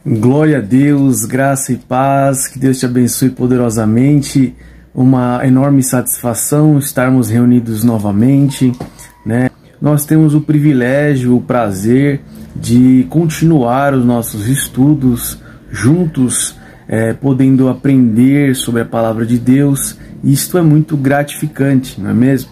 Glória a Deus, graça e paz, que Deus te abençoe poderosamente. Uma enorme satisfação estarmos reunidos novamente, né? Nós temos o privilégio, o prazer de continuar os nossos estudos juntos, podendo aprender sobre a palavra de Deus. Isto é muito gratificante, não é mesmo?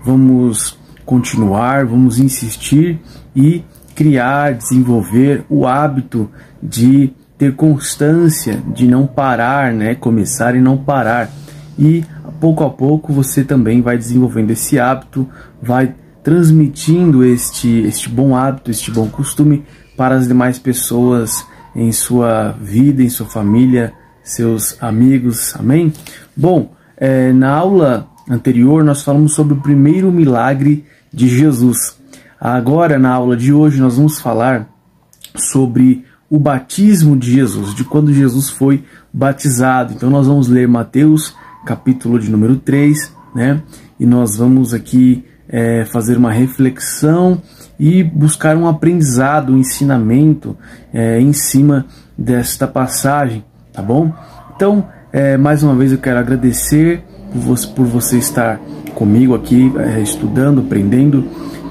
Vamos continuar, vamos insistir e criar, desenvolver o hábito de ter constância, de não parar, né? Começar e não parar. E pouco a pouco você também vai desenvolvendo esse hábito, vai transmitindo este bom hábito, este bom costume para as demais pessoas em sua vida, em sua família, seus amigos, amém? Bom, na aula anterior nós falamos sobre o primeiro milagre de Jesus. Agora, na aula de hoje, nós vamos falar sobre o batismo de Jesus, de quando Jesus foi batizado. Então nós vamos ler Mateus, capítulo de número 3, né? E nós vamos aqui fazer uma reflexão e buscar um aprendizado, um ensinamento em cima desta passagem, tá bom? Então, mais uma vez eu quero agradecer por você estar comigo aqui, estudando, aprendendo.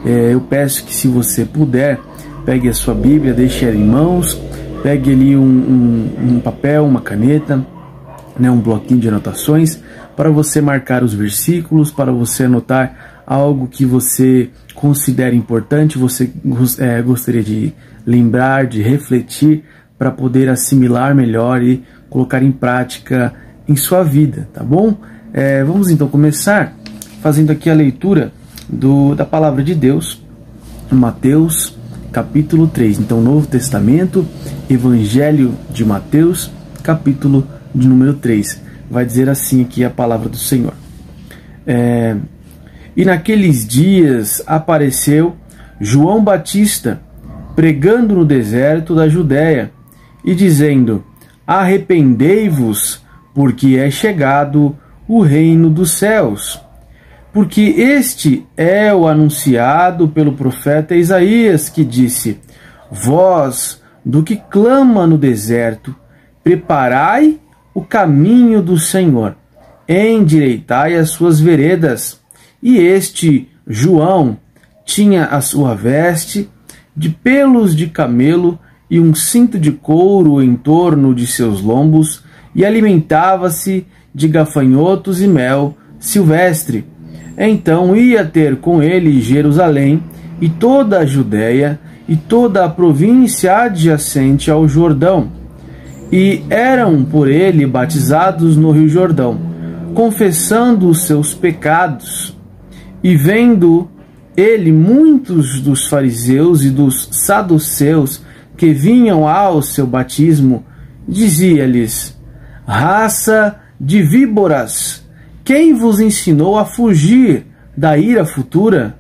Eu peço que, se você puder, pegue a sua Bíblia, deixe ela em mãos, pegue ali um papel, uma caneta, né, um bloquinho de anotações, para você marcar os versículos, para você anotar algo que você considera importante, você gostaria de lembrar, de refletir, para poder assimilar melhor e colocar em prática em sua vida, tá bom? Vamos então começar fazendo aqui a leitura da palavra de Deus, Mateus capítulo 3. Então, Novo Testamento, Evangelho de Mateus, capítulo de número 3. Vai dizer assim aqui a palavra do Senhor. E naqueles dias apareceu João Batista, pregando no deserto da Judéia, e dizendo: arrependei-vos, porque é chegado o reino dos céus. Porque este é o anunciado pelo profeta Isaías, que disse: voz do que clama no deserto, preparai o caminho do Senhor, endireitai as suas veredas. E este João tinha a sua veste de pelos de camelo e um cinto de couro em torno de seus lombos, e alimentava-se de gafanhotos e mel silvestre. Então ia ter com ele Jerusalém e toda a Judéia e toda a província adjacente ao Jordão. E eram por ele batizados no rio Jordão, confessando os seus pecados. E vendo ele muitos dos fariseus e dos saduceus que vinham ao seu batismo, dizia-lhes: raça de víboras, quem vos ensinou a fugir da ira futura?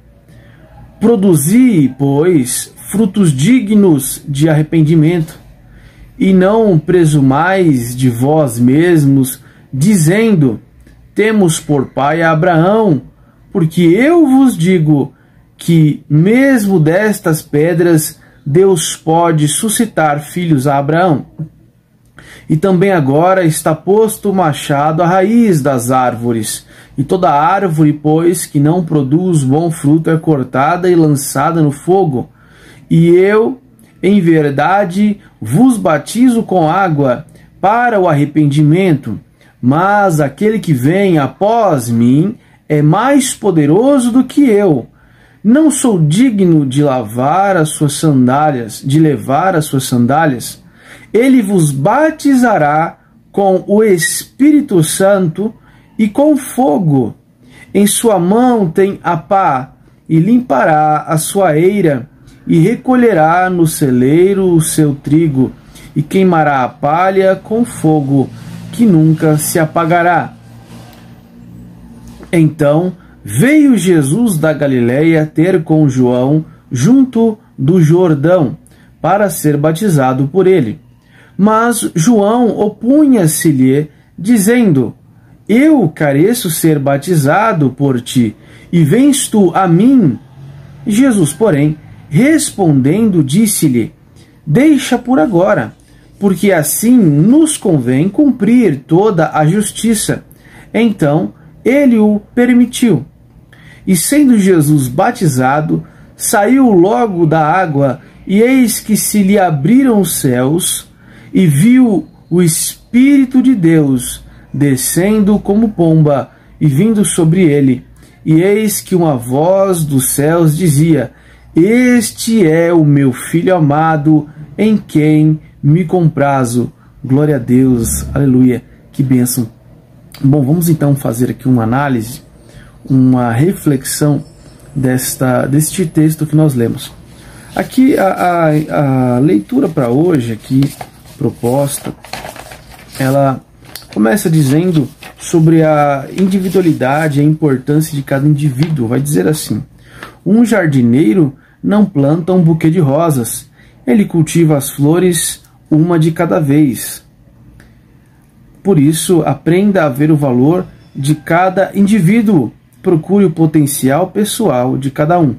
Produzi, pois, frutos dignos de arrependimento, e não presumais de vós mesmos, dizendo: temos por pai a Abraão, porque eu vos digo que mesmo destas pedras Deus pode suscitar filhos a Abraão. E também agora está posto o machado à raiz das árvores, e toda árvore, pois, que não produz bom fruto é cortada e lançada no fogo. E eu, em verdade, vos batizo com água para o arrependimento, mas aquele que vem após mim é mais poderoso do que eu. Não sou digno de levar as suas sandálias. Ele vos batizará com o Espírito Santo e com fogo. Em sua mão tem a pá, e limpará a sua eira, e recolherá no celeiro o seu trigo, e queimará a palha com fogo, que nunca se apagará. Então veio Jesus da Galileia ter com João junto do Jordão, para ser batizado por ele. Mas João opunha-se-lhe, dizendo: eu careço ser batizado por ti, e vens tu a mim? Jesus, porém, respondendo, disse-lhe: deixa por agora, porque assim nos convém cumprir toda a justiça. Então ele o permitiu. E sendo Jesus batizado, saiu logo da água, e eis que se lhe abriram os céus, e viu o Espírito de Deus descendo como pomba e vindo sobre ele. E eis que uma voz dos céus dizia: Este é o meu Filho amado, em quem me comprazo. Glória a Deus, aleluia, que bênção. Bom, vamos então fazer aqui uma análise, uma reflexão deste texto que nós lemos. Aqui a leitura para hoje, aqui proposta, ela começa dizendo sobre a individualidade e a importância de cada indivíduo. Vai dizer assim: um jardineiro não planta um buquê de rosas, ele cultiva as flores uma de cada vez. Por isso, aprenda a ver o valor de cada indivíduo, procure o potencial pessoal de cada um.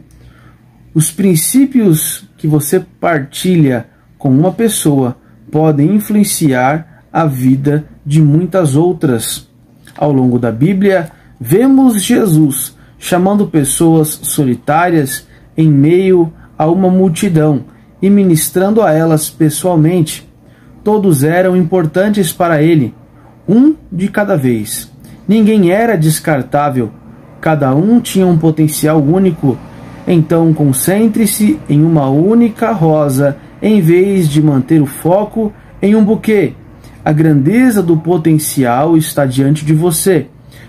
Os princípios que você partilha com uma pessoa podem influenciar a vida de muitas outras. Ao longo da Bíblia, vemos Jesus chamando pessoas solitárias em meio a uma multidão e ministrando a elas pessoalmente. Todos eram importantes para ele, um de cada vez. Ninguém era descartável, cada um tinha um potencial único. Então concentre-se em uma única rosa, em vez de manter o foco em um buquê. A grandeza do potencial está diante de você.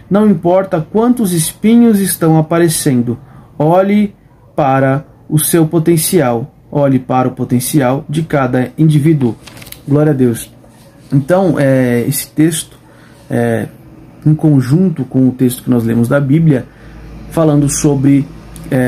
Não importa quantos espinhos estão aparecendo, olhe para o seu potencial. Olhe para o potencial de cada indivíduo. Glória a Deus. Então, esse texto, em conjunto com o texto que nós lemos da Bíblia, falando sobre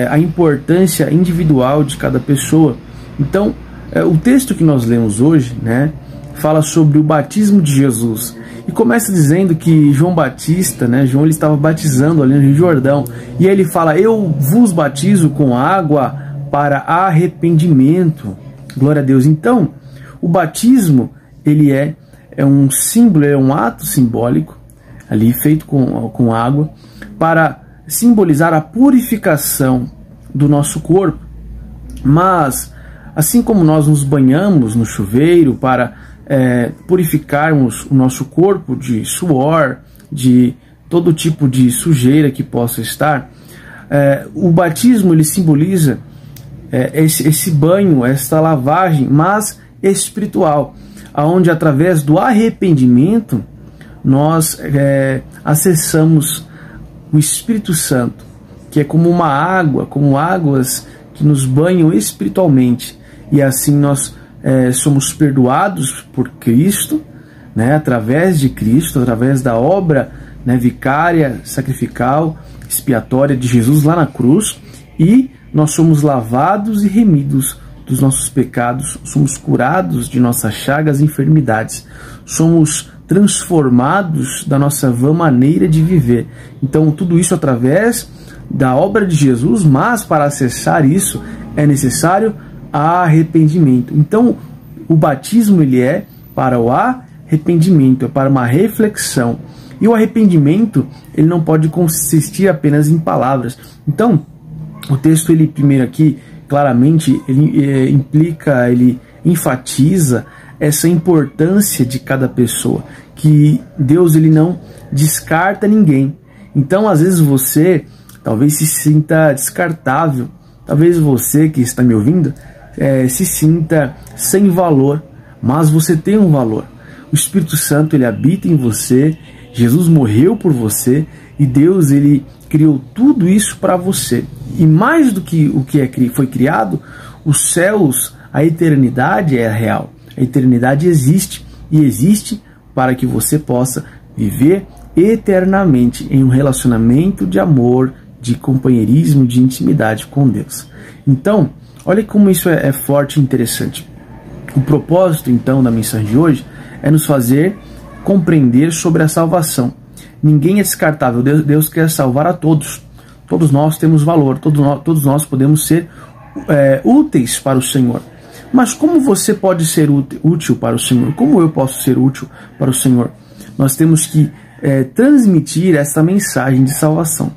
a importância individual de cada pessoa. Então, o texto que nós lemos hoje, né, fala sobre o batismo de Jesus. E começa dizendo que João Batista, né, João ele estava batizando ali no Rio Jordão. E ele fala: eu vos batizo com água para arrependimento. Glória a Deus. Então, o batismo, ele é um símbolo, é um ato simbólico, ali feito com água, para simbolizar a purificação do nosso corpo. Mas, assim como nós nos banhamos no chuveiro para purificarmos o nosso corpo de suor, de todo tipo de sujeira que possa estar, o batismo ele simboliza esse banho, esta lavagem, mas espiritual, onde através do arrependimento nós acessamos o Espírito Santo, que é como uma água, como águas que nos banham espiritualmente, e assim nós somos perdoados por Cristo, né, através de Cristo, através da obra, né, vicária, sacrificial, expiatória de Jesus lá na cruz, e nós somos lavados e remidos dos nossos pecados, somos curados de nossas chagas e enfermidades, somos transformados da nossa vã maneira de viver. Então tudo isso através da obra de Jesus, mas para acessar isso é necessário arrependimento. Então o batismo ele é para o arrependimento, é para uma reflexão. E o arrependimento ele não pode consistir apenas em palavras. Então o texto ele primeiro aqui claramente ele implica, ele enfatiza essa importância de cada pessoa, que Deus ele não descarta ninguém. Então às vezes você talvez se sinta descartável, talvez você que está me ouvindo se sinta sem valor, mas você tem um valor. O Espírito Santo ele habita em você, Jesus morreu por você e Deus ele criou tudo isso para você. E mais do que o que foi criado, os céus, a eternidade é real. A eternidade existe, e existe para que você possa viver eternamente em um relacionamento de amor, de companheirismo, de intimidade com Deus. Então, olha como isso é forte e interessante. O propósito, então, da mensagem de hoje é nos fazer compreender sobre a salvação. Ninguém é descartável, Deus quer salvar a todos. Todos nós temos valor, todos nós podemos ser úteis para o Senhor. Mas como você pode ser útil para o Senhor? Como eu posso ser útil para o Senhor? Nós temos que transmitir essa mensagem de salvação.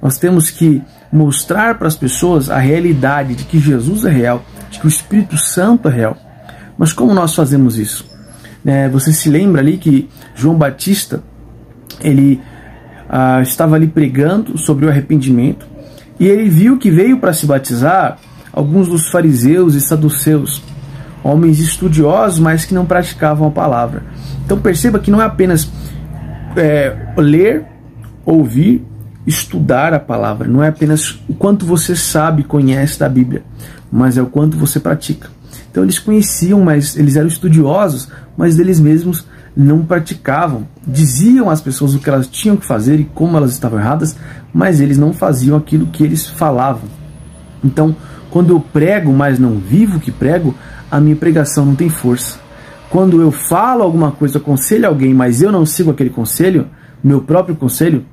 Nós temos que mostrar para as pessoas a realidade de que Jesus é real, de que o Espírito Santo é real. Mas como nós fazemos isso? Você se lembra ali que João Batista, ele estava ali pregando sobre o arrependimento, e ele viu que veio para se batizar alguns dos fariseus e saduceus, homens estudiosos, mas que não praticavam a palavra. Então perceba que não é apenas ler, ouvir, estudar a palavra, não é apenas o quanto você sabe, conhece da Bíblia, mas é o quanto você pratica. Então eles conheciam, mas eles eram estudiosos, mas eles mesmos não praticavam. Diziam às pessoas o que elas tinham que fazer e como elas estavam erradas, mas eles não faziam aquilo que eles falavam. Então, quando eu prego, mas não vivo o que prego, a minha pregação não tem força. Quando eu falo alguma coisa, aconselho alguém, mas eu não sigo aquele conselho, meu próprio conselho,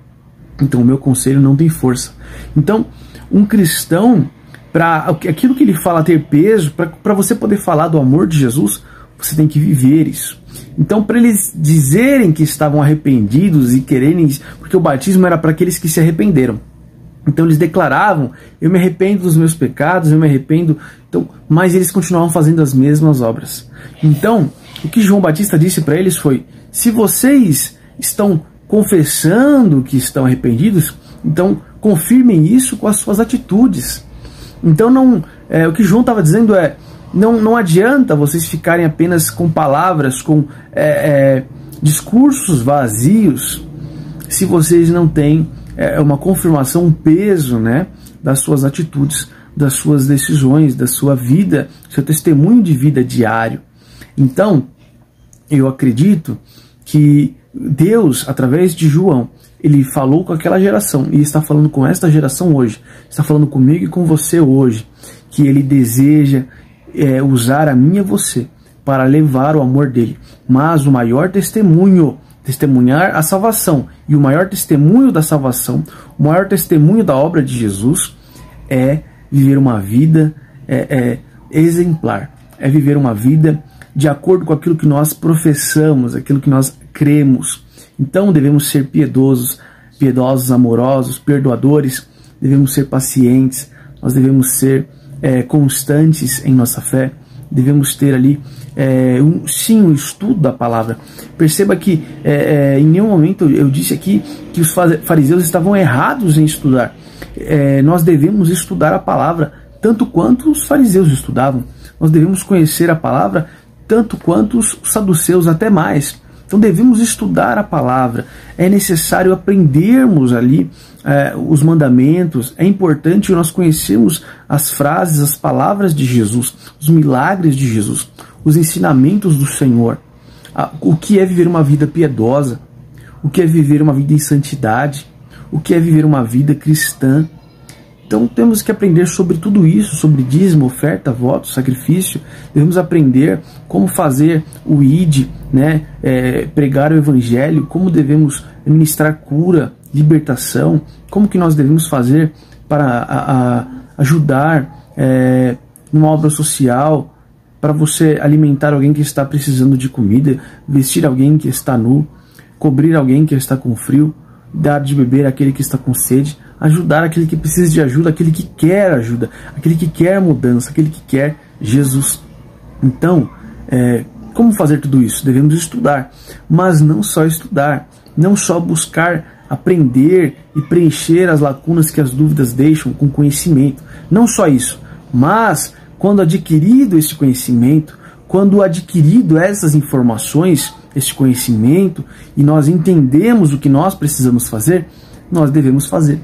então o meu conselho não tem força. Então, um cristão, para aquilo que ele fala ter peso, para você poder falar do amor de Jesus, você tem que viver isso. Então, para eles dizerem que estavam arrependidos e quererem, porque o batismo era para aqueles que se arrependeram. Então eles declaravam: eu me arrependo dos meus pecados, eu me arrependo. Então, mas eles continuavam fazendo as mesmas obras. Então, o que João Batista disse para eles foi: se vocês estão confessando que estão arrependidos, então confirmem isso com as suas atitudes. Então o que João estava dizendo não adianta vocês ficarem apenas com palavras, com discursos vazios, se vocês não têm uma confirmação, um peso, das suas atitudes, das suas decisões, da sua vida, seu testemunho de vida diário. Então, eu acredito que Deus, através de João, ele falou com aquela geração e está falando com esta geração hoje, está falando comigo e com você hoje, que ele deseja usar a mim e você para levar o amor dele. Mas o maior testemunho, testemunhar a salvação, e o maior testemunho da salvação, o maior testemunho da obra de Jesus é viver uma vida exemplar, é viver uma vida de acordo com aquilo que nós professamos, aquilo que nós cremos. Então devemos ser piedosos, amorosos, perdoadores, devemos ser pacientes, nós devemos ser constantes em nossa fé, devemos ter ali um estudo da palavra. Perceba que em nenhum momento eu disse aqui que os fariseus estavam errados em estudar. Nós devemos estudar a palavra tanto quanto os fariseus estudavam. Nós devemos conhecer a palavra tanto quanto os saduceus, até mais. Então devemos estudar a palavra, é necessário aprendermos ali os mandamentos, é importante nós conhecermos as frases, as palavras de Jesus, os milagres de Jesus, os ensinamentos do Senhor, o que é viver uma vida piedosa, o que é viver uma vida em santidade, o que é viver uma vida cristã. Então temos que aprender sobre tudo isso, sobre dízimo, oferta, voto, sacrifício. Devemos aprender como fazer o ID, pregar o evangelho, como devemos ministrar cura, libertação, como que nós devemos fazer para ajudar numa obra social, para você alimentar alguém que está precisando de comida, vestir alguém que está nu, cobrir alguém que está com frio, dar de beber àquele que está com sede, ajudar aquele que precisa de ajuda, aquele que quer ajuda, aquele que quer mudança, aquele que quer Jesus. Então, como fazer tudo isso? Devemos estudar, mas não só estudar, não só buscar aprender e preencher as lacunas que as dúvidas deixam com conhecimento. Não só isso, mas quando adquirido esse conhecimento, quando adquirido essas informações, esse conhecimento, e nós entendemos o que nós precisamos fazer, nós devemos fazer.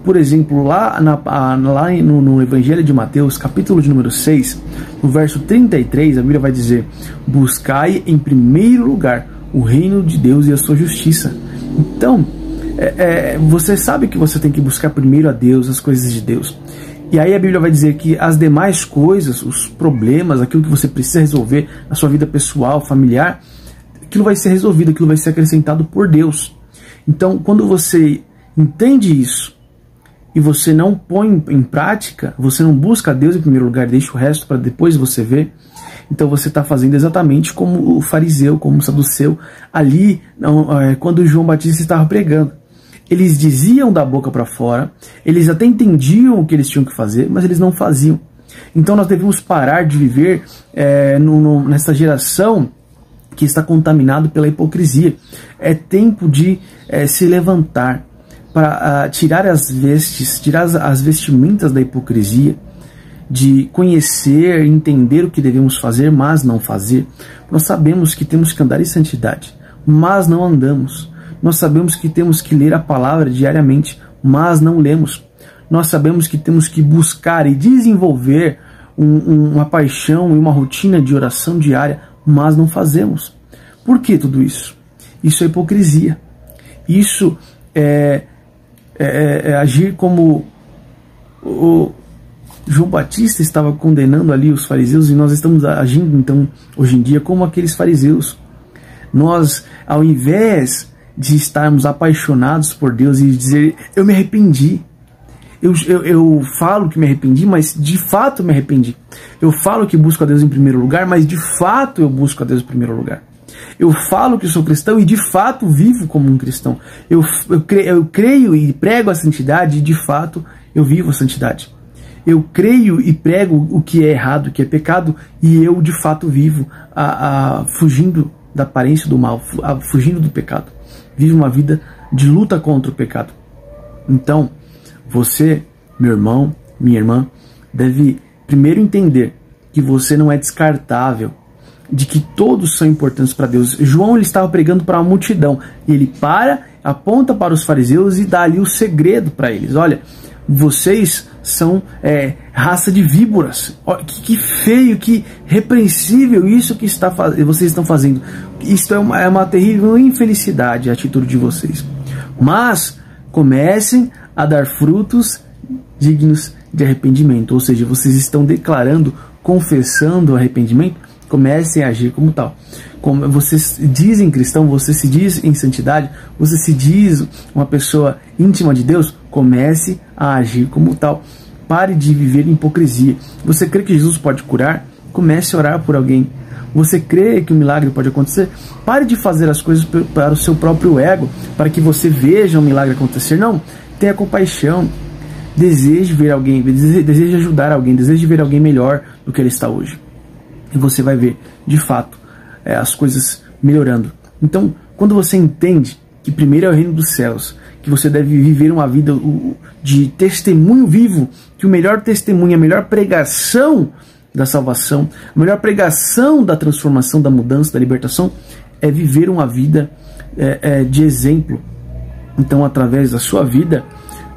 Por exemplo, lá no Evangelho de Mateus, capítulo de número 6, no verso 33, a Bíblia vai dizer: buscai em primeiro lugar o reino de Deus e a sua justiça. Então, você sabe que você tem que buscar primeiro a Deus, as coisas de Deus. E aí a Bíblia vai dizer que as demais coisas, os problemas, aquilo que você precisa resolver na sua vida pessoal, familiar, aquilo vai ser resolvido, aquilo vai ser acrescentado por Deus. Então, quando você entende isso, e você não põe em prática, você não busca a Deus em primeiro lugar, deixa o resto para depois você ver, então você está fazendo exatamente como o fariseu, como o saduceu, ali, quando João Batista estava pregando. Eles diziam da boca para fora, eles até entendiam o que eles tinham que fazer, mas eles não faziam. Então nós devemos parar de viver nessa geração que está contaminado pela hipocrisia. É tempo de se levantar para tirar as vestes, tirar as vestimentas da hipocrisia, de conhecer, entender o que devemos fazer, mas não fazer. Nós sabemos que temos que andar em santidade, mas não andamos. Nós sabemos que temos que ler a palavra diariamente, mas não lemos. Nós sabemos que temos que buscar e desenvolver uma paixão e uma rotina de oração diária, mas não fazemos. Por que tudo isso? Isso é hipocrisia. Isso é agir como o João Batista estava condenando ali os fariseus, e nós estamos agindo então hoje em dia como aqueles fariseus. Nós, ao invés de estarmos apaixonados por Deus e dizer, eu me arrependi, eu falo que me arrependi, mas de fato me arrependi. Eu falo que busco a Deus em primeiro lugar, mas de fato eu busco a Deus em primeiro lugar. Eu falo que sou cristão e de fato vivo como um cristão. Eu creio e prego a santidade e de fato eu vivo a santidade. Eu creio e prego o que é errado, o que é pecado, e eu de fato vivo fugindo da aparência do mal, fugindo do pecado. Vivo uma vida de luta contra o pecado. Então, você, meu irmão, minha irmã, deve primeiro entender que você não é descartável, de que todos são importantes para Deus. João, ele estava pregando para uma multidão, e ele aponta para os fariseus e dá ali o segredo para eles. Olha, vocês são raça de víboras. Que feio, que repreensível isso que vocês estão fazendo. Isto é uma terrível infelicidade, a atitude de vocês. Mas comecem a dar frutos dignos de arrependimento. Ou seja, vocês estão declarando, confessando arrependimento, comecem a agir como tal. Como vocês dizem cristão, você se diz em santidade, você se diz uma pessoa íntima de Deus, comece a agir como tal. Pare de viver em hipocrisia. Você crê que Jesus pode curar? Comece a orar por alguém. Você crê que o milagre pode acontecer? Pare de fazer as coisas para o seu próprio ego, para que você veja o milagre acontecer. Não, tenha compaixão. Deseje ver alguém, deseje ajudar alguém, deseje ver alguém melhor do que ele está hoje. E você vai ver, de fato, as coisas melhorando. Então, quando você entende que primeiro é o reino dos céus, que você deve viver uma vida de testemunho vivo, que o melhor testemunho, a melhor pregação da salvação, a melhor pregação da transformação, da mudança, da libertação, é viver uma vida de exemplo. Então, através da sua vida,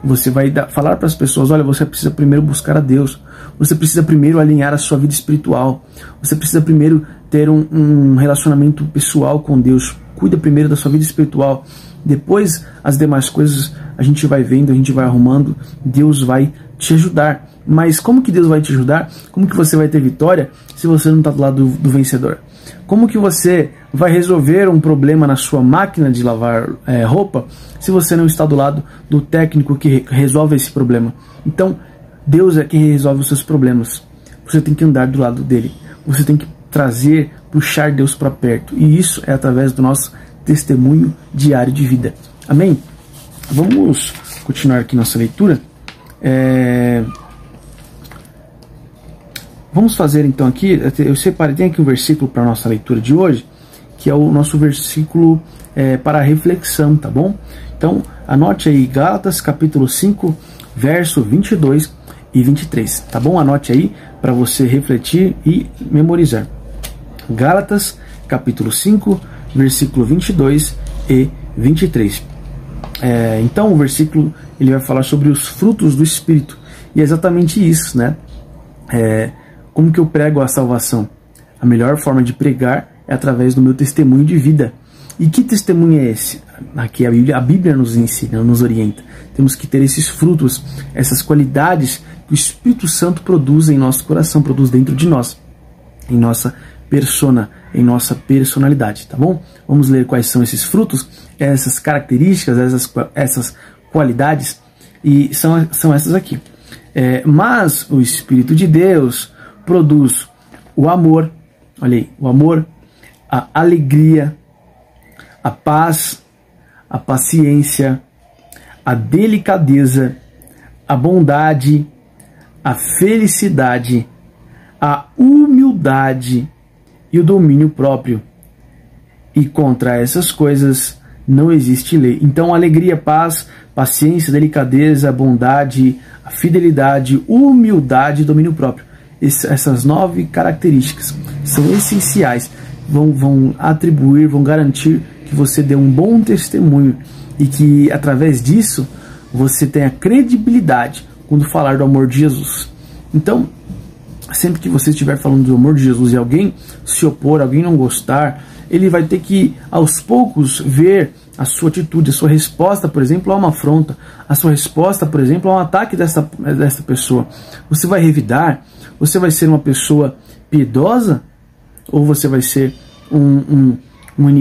você vai falar para as pessoas, olha, você precisa primeiro buscar a Deus, você precisa primeiro alinhar a sua vida espiritual, você precisa primeiro ter um relacionamento pessoal com Deus, cuida primeiro da sua vida espiritual, depois as demais coisas a gente vai vendo, a gente vai arrumando, Deus vai te ajudar. Mas como que Deus vai te ajudar? Como que você vai ter vitória se você não está do lado do vencedor? Como que você vai resolver um problema na sua máquina de lavar roupa se você não está do lado do técnico que resolve esse problema? Então, Deus é quem resolve os seus problemas. Você tem que andar do lado dele. Você tem que puxar Deus para perto. E isso é através do nosso testemunho diário de vida. Amém? Vamos continuar aqui nossa leitura. Vamos fazer então aqui, eu separei, tem aqui um versículo para a nossa leitura de hoje, que é o nosso versículo para a reflexão, tá bom? Então, anote aí Gálatas capítulo 5, verso 22 e 23, tá bom? Anote aí para você refletir e memorizar. Gálatas capítulo 5, versículo 22 e 23. Então, o versículo ele vai falar sobre os frutos do Espírito, e é exatamente isso, né? Como que eu prego a salvação? A melhor forma de pregar é através do meu testemunho de vida. E que testemunho é esse? Aqui a Bíblia nos ensina, nos orienta. Temos que ter esses frutos, essas qualidades que o Espírito Santo produz em nosso coração, produz dentro de nós, em nossa persona, em nossa personalidade, tá bom? Vamos ler quais são esses frutos, essas características, essas qualidades. E são essas aqui. Mas o Espírito de Deus produz o amor, olha aí, o amor, a alegria, a paz, a paciência, a delicadeza, a bondade, a felicidade, a humildade e o domínio próprio. E contra essas coisas não existe lei. Então, alegria, paz, paciência, delicadeza, bondade, a fidelidade, humildade e domínio próprio. Essas 9 características são essenciais, vão atribuir, vão garantir que você dê um bom testemunho e que, através disso, você tenha credibilidade quando falar do amor de Jesus. Então, sempre que você estiver falando do amor de Jesus e alguém se opor, alguém não gostar, ele vai ter que, aos poucos, ver a sua atitude, a sua resposta, por exemplo, a uma afronta, a sua resposta, por exemplo, a um ataque dessa pessoa. Você vai revidar? Você vai ser uma pessoa piedosa? Ou você vai ser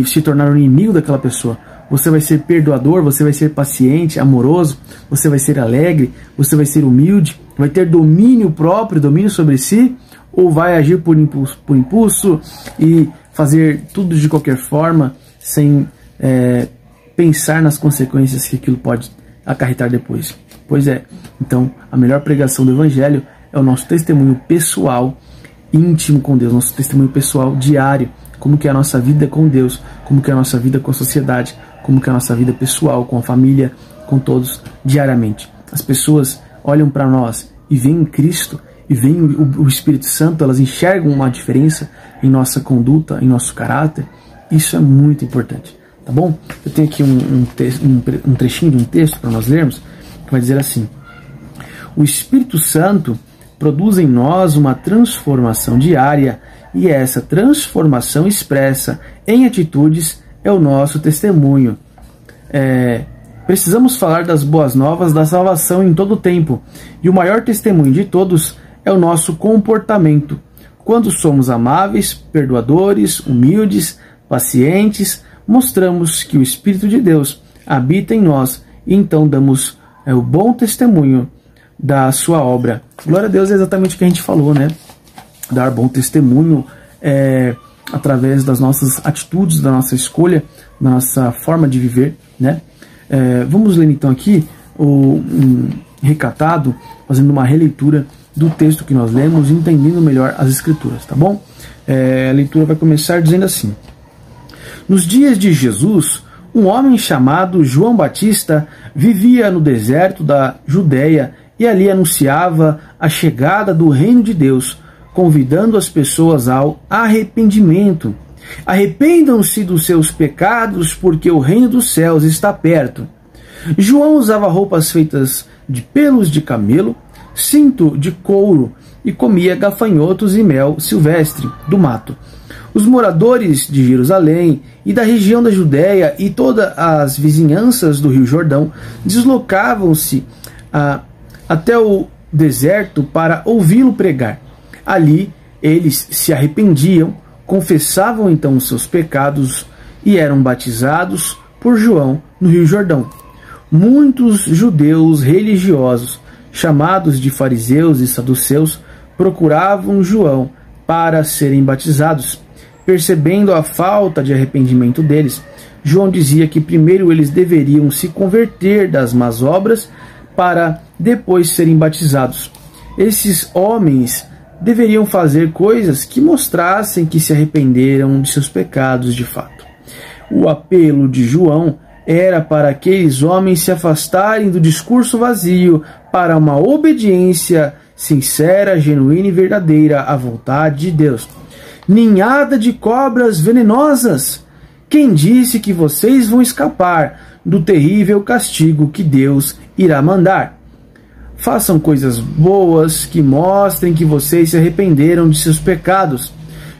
se tornar um inimigo daquela pessoa? Você vai ser perdoador? Você vai ser paciente, amoroso? Você vai ser alegre? Você vai ser humilde? Vai ter domínio próprio, domínio sobre si? Ou vai agir por impulso e fazer tudo de qualquer forma, sem pensar nas consequências que aquilo pode acarretar depois? Pois é, então a melhor pregação do Evangelho é o nosso testemunho pessoal, íntimo com Deus, nosso testemunho pessoal diário, como que é a nossa vida com Deus, como que é a nossa vida com a sociedade, como que é a nossa vida pessoal, com a família, com todos, diariamente. As pessoas olham para nós e veem Cristo, e veem o Espírito Santo, elas enxergam uma diferença em nossa conduta, em nosso caráter. Isso é muito importante, tá bom? Eu tenho aqui um trechinho de um texto para nós lermos, que vai dizer assim: o Espírito Santo produz em nós uma transformação diária, e essa transformação expressa em atitudes é o nosso testemunho. Precisamos falar das boas novas da salvação em todo o tempo, e o maior testemunho de todos é o nosso comportamento. Quando somos amáveis, perdoadores, humildes, pacientes, mostramos que o Espírito de Deus habita em nós, e então damos o bom testemunho da sua obra. Glória a Deus, é exatamente o que a gente falou, né? Dar bom testemunho através das nossas atitudes, da nossa escolha, da nossa forma de viver, né? Vamos ler então aqui um recatado, fazendo uma releitura do texto que nós lemos, entendendo melhor as Escrituras, tá bom? A leitura vai começar dizendo assim: nos dias de Jesus, um homem chamado João Batista vivia no deserto da Judéia e ali anunciava a chegada do reino de Deus, convidando as pessoas ao arrependimento. Arrependam-se dos seus pecados, porque o reino dos céus está perto. João usava roupas feitas de pelos de camelo, cinto de couro e comia gafanhotos e mel silvestre do mato. Os moradores de Jerusalém e da região da Judéia e todas as vizinhanças do Rio Jordão deslocavam-se até o deserto para ouvi-lo pregar. Ali eles se arrependiam, confessavam então os seus pecados e eram batizados por João no Rio Jordão. Muitos judeus religiosos, chamados de fariseus e saduceus, procuravam João para serem batizados. Percebendo a falta de arrependimento deles, João dizia que primeiro eles deveriam se converter das más obras para depois serem batizados. Esses homens deveriam fazer coisas que mostrassem que se arrependeram de seus pecados de fato. O apelo de João era para aqueles homens se afastarem do discurso vazio para uma obediência sincera, genuína e verdadeira à vontade de Deus. Ninhada de cobras venenosas! Quem disse que vocês vão escapar do terrível castigo que Deus irá mandar? Façam coisas boas que mostrem que vocês se arrependeram de seus pecados.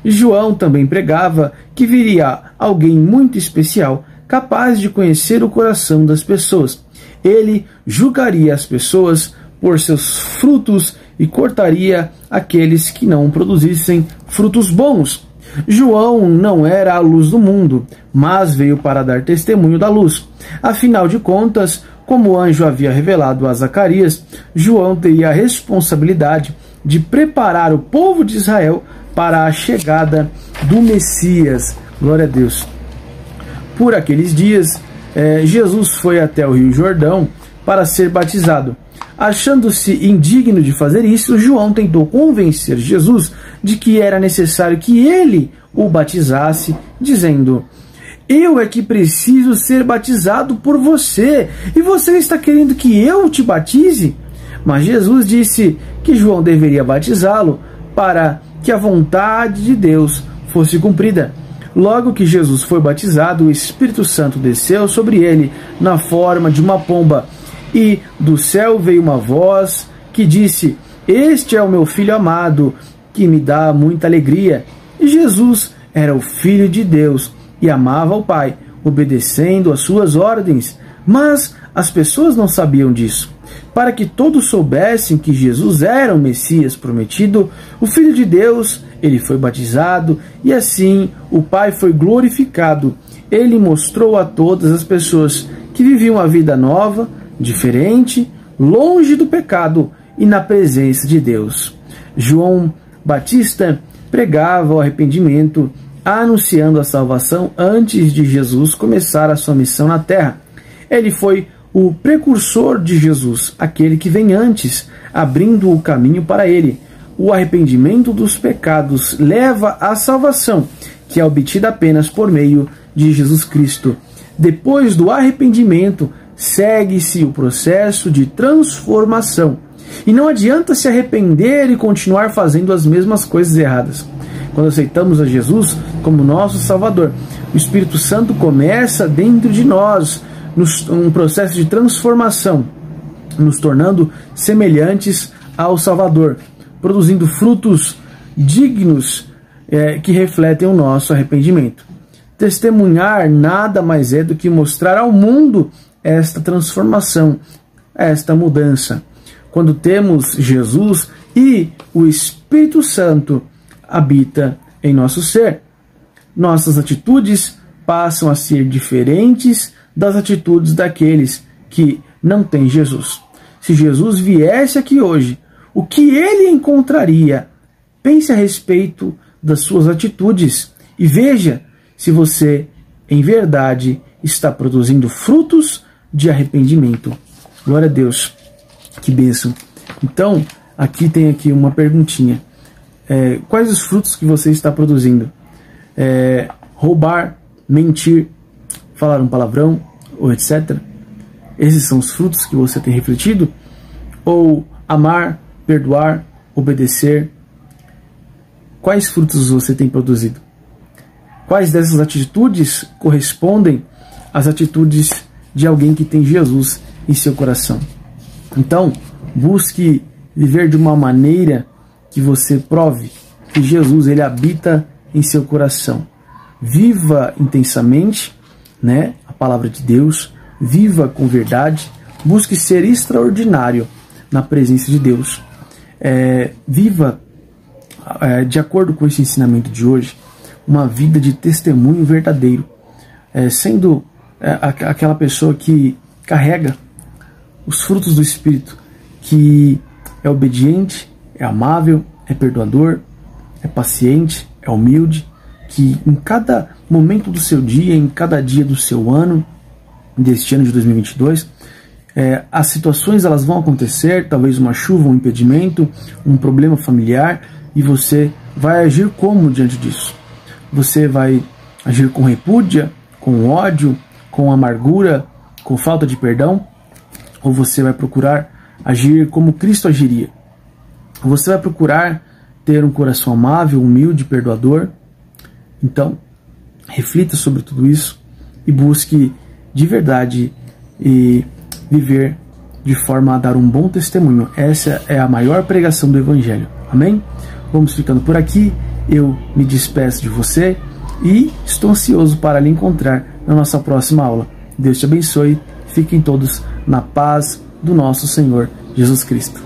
João também pregava que viria alguém muito especial, capaz de conhecer o coração das pessoas. Ele julgaria as pessoas por seus frutos e cortaria aqueles que não produzissem frutos bons. João não era a luz do mundo, mas veio para dar testemunho da luz. Afinal de contas, Como o anjo havia revelado a Zacarias, João teria a responsabilidade de preparar o povo de Israel para a chegada do Messias. Glória a Deus. Por aqueles dias, Jesus foi até o Rio Jordão para ser batizado. Achando-se indigno de fazer isso, João tentou convencer Jesus de que era necessário que ele o batizasse, dizendo: eu é que preciso ser batizado por você, e você está querendo que eu te batize? Mas Jesus disse que João deveria batizá-lo para que a vontade de Deus fosse cumprida. Logo que Jesus foi batizado, o Espírito Santo desceu sobre ele na forma de uma pomba, e do céu veio uma voz que disse: este é o meu filho amado, que me dá muita alegria. E Jesus era o Filho de Deus e amava o Pai, obedecendo às suas ordens. Mas as pessoas não sabiam disso. Para que todos soubessem que Jesus era o Messias prometido, o Filho de Deus, ele foi batizado, e assim o Pai foi glorificado. Ele mostrou a todas as pessoas que viviam a vida nova, diferente, longe do pecado e na presença de Deus. João Batista pregava o arrependimento, anunciando a salvação antes de Jesus começar a sua missão na terra. Ele foi o precursor de Jesus, aquele que vem antes, abrindo o caminho para ele. O arrependimento dos pecados leva à salvação, que é obtida apenas por meio de Jesus Cristo. Depois do arrependimento, segue-se o processo de transformação. E não adianta se arrepender e continuar fazendo as mesmas coisas erradas. Quando aceitamos a Jesus como nosso Salvador, o Espírito Santo começa dentro de nós um processo de transformação, nos tornando semelhantes ao Salvador, produzindo frutos dignos que refletem o nosso arrependimento. Testemunhar nada mais é do que mostrar ao mundo esta transformação, esta mudança. Quando temos Jesus e o Espírito Santo habita em nosso ser, nossas atitudes passam a ser diferentes das atitudes daqueles que não têm Jesus. Se Jesus viesse aqui hoje, o que ele encontraria? Pense a respeito das suas atitudes e veja se você, em verdade, está produzindo frutos de arrependimento. Glória a Deus. Que bênção. Então, aqui tem uma perguntinha. Quais os frutos que você está produzindo? Roubar, mentir, falar um palavrão, ou etc. Esses são os frutos que você tem refletido? Ou amar, perdoar, obedecer? Quais frutos você tem produzido? Quais dessas atitudes correspondem às atitudes de alguém que tem Jesus em seu coração? Então, busque viver de uma maneira que você prove que Jesus ele habita em seu coração. Viva intensamente, a palavra de Deus, viva com verdade, busque ser extraordinário na presença de Deus. Viva, de acordo com esse ensinamento de hoje, uma vida de testemunho verdadeiro, sendo aquela pessoa que carrega os frutos do Espírito, que é obediente, é amável, é perdoador, é paciente, é humilde, que em cada momento do seu dia, em cada dia do seu ano, deste ano de 2022, as situações elas vão acontecer, talvez uma chuva, um impedimento, um problema familiar, e você vai agir como diante disso? Você vai agir com repúdia, com ódio, com amargura, com falta de perdão? Ou você vai procurar agir como Cristo agiria? Você vai procurar ter um coração amável, humilde, perdoador? Então, reflita sobre tudo isso e busque de verdade e viver de forma a dar um bom testemunho. Essa é a maior pregação do Evangelho. Amém? Vamos ficando por aqui. Eu me despeço de você e estou ansioso para lhe encontrar na nossa próxima aula. Deus te abençoe. Fiquem todos na paz do nosso Senhor Jesus Cristo.